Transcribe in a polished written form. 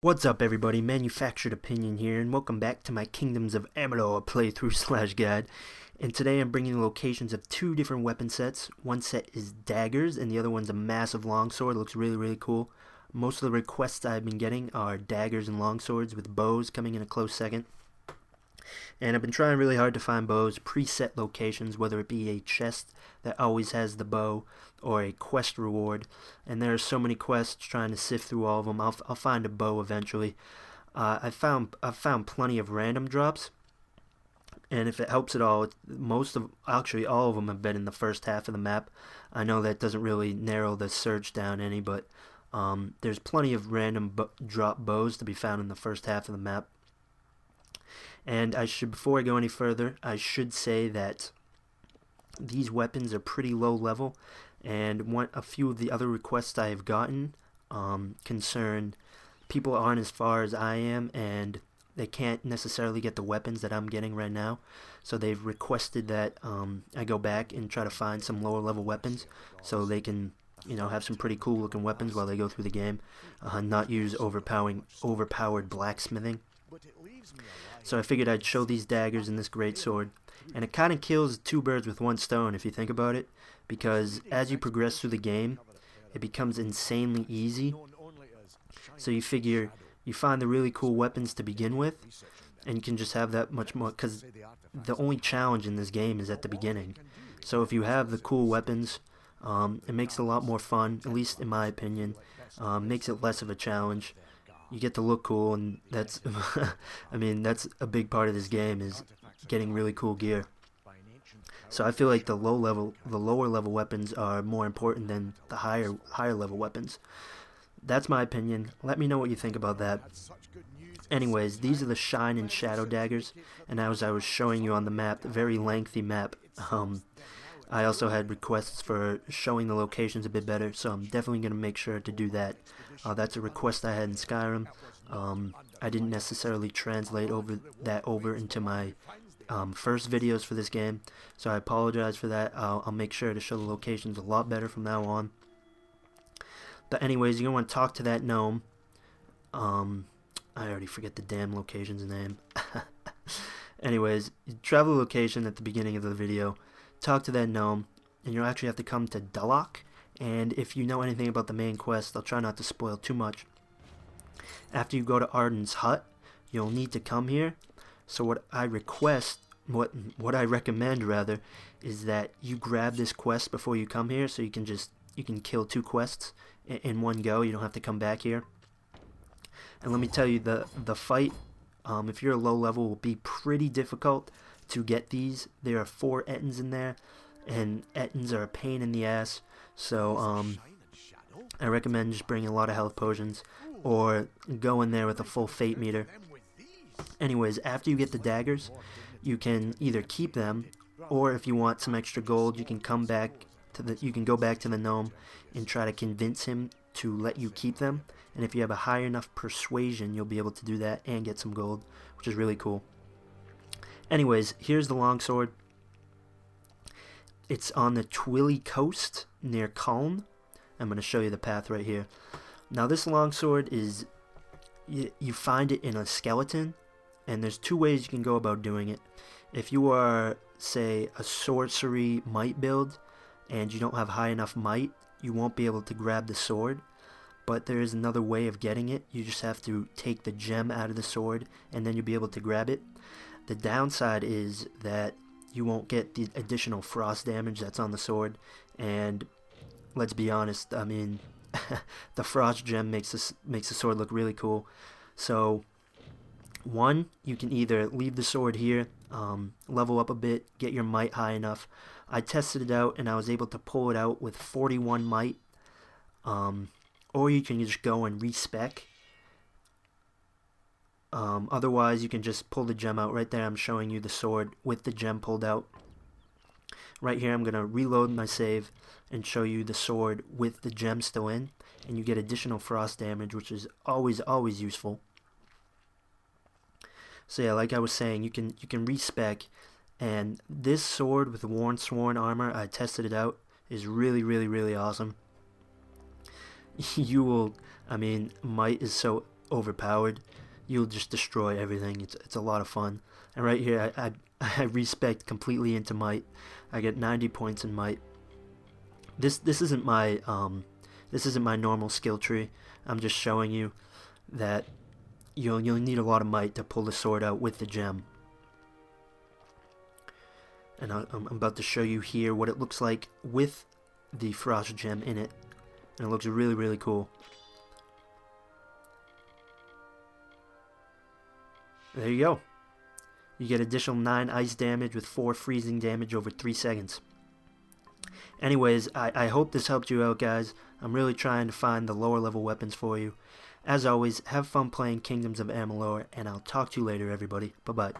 What's up everybody, Manufactured Opinion here, and welcome back to my Kingdoms of Amalur playthrough slash guide. And today I'm bringing the locations of two different weapon sets. One set is Daggers, and the other one's a massive longsword. It looks really cool. Most of the requests I've been getting are Daggers and longswords, with bows coming in a close second. And I've been trying really hard to find bows, preset locations, whether it be a chest that always has the bow or a quest reward. And there are so many quests, trying to sift through all of them. I'll find a bow eventually. I've found plenty of random drops, and if it helps at all, actually all of them have been in the first half of the map. I know that doesn't really narrow the search down any, but there's plenty of random drop bows to be found in the first half of the map. And before I go any further, I should say that these weapons are pretty low level, and a few of the other requests I have gotten concern people aren't as far as I am, and they can't necessarily get the weapons that I'm getting right now. So they've requested that I go back and try to find some lower level weapons so they can, have some pretty cool looking weapons while they go through the game, not use overpowered blacksmithing. So I figured I'd show these daggers and this greatsword, and it kind of kills two birds with one stone if you think about it, because as you progress through the game, it becomes insanely easy. So you figure you find the really cool weapons to begin with, and you can just have that much more, because the only challenge in this game is at the beginning. So if you have the cool weapons, it makes it a lot more fun, at least in my opinion. Makes it less of a challenge. You get to look cool, and that's that's a big part of this game, is getting really cool gear. So I feel like the lower level weapons are more important than the higher level weapons. That's my opinion. Let me know what you think about that. Anyways, these are the Shine and Shadow daggers, and as I was showing you on the map, a very lengthy map, I also had requests for showing the locations a bit better, so I'm definitely going to make sure to do that. That's a request I had in Skyrim. I didn't necessarily translate that over into my first videos for this game, so I apologize for that. I'll make sure to show the locations a lot better from now on. But anyways, you're going to want to talk to that gnome. I already forget the damn location's name. Anyways, you travel the location at the beginning of the video, talk to that gnome, and you'll actually have to come to Kellerac. And if you know anything about the main quest, I'll try not to spoil too much. After you go to Arden's hut, you'll need to come here. So what I recommend rather, is that you grab this quest before you come here, so you can kill two quests in one go. You don't have to come back here. And let me tell you, the fight, if you're a low level, will be pretty difficult to get these. There are 4 Ettins in there, and Ettins are a pain in the ass. So I recommend just bringing a lot of health potions, or go in there with a full fate meter. Anyways, after you get the daggers, you can either keep them, or if you want some extra gold, you can go back to the gnome and try to convince him to let you keep them. And if you have a high enough persuasion, you'll be able to do that and get some gold, which is really cool. Anyways, here's the longsword. It's on the Twilly coast near Calm. I'm going to show you the path right here. Now this longsword is, you find it in a skeleton, and there's 2 ways you can go about doing it. If you are, say, a sorcery might build, and you don't have high enough might, you won't be able to grab the sword. But there is another way of getting it. You just have to take the gem out of the sword, and then you'll be able to grab it. The downside is that you won't get the additional frost damage that's on the sword, and let's be honest, the frost gem makes the sword look really cool. So one, you can either leave the sword here, level up a bit, get your might high enough. I tested it out, and I was able to pull it out with 41 might, or you can just go and respec. Otherwise, you can just pull the gem out. Right there, I'm showing you the sword with the gem pulled out. Right here, I'm going to reload my save and show you the sword with the gem still in, and you get additional frost damage, which is always useful. So yeah, like I was saying, you can respec, and this sword with the Worn Sworn armor, I tested it out, is really awesome. You will, might is so overpowered. You'll just destroy everything. It's a lot of fun. And right here, I respec completely into might. I get 90 points in might. This isn't my normal skill tree. I'm just showing you that you'll need a lot of might to pull the sword out with the gem. And I'm about to show you here what it looks like with the frost gem in it, and it looks really, really cool. There you go. You get additional 9 ice damage with 4 freezing damage over 3 seconds. Anyways, I hope this helped you out, guys. I'm really trying to find the lower level weapons for you. As always, have fun playing Kingdoms of Amalur, and I'll talk to you later, everybody. Bye-bye.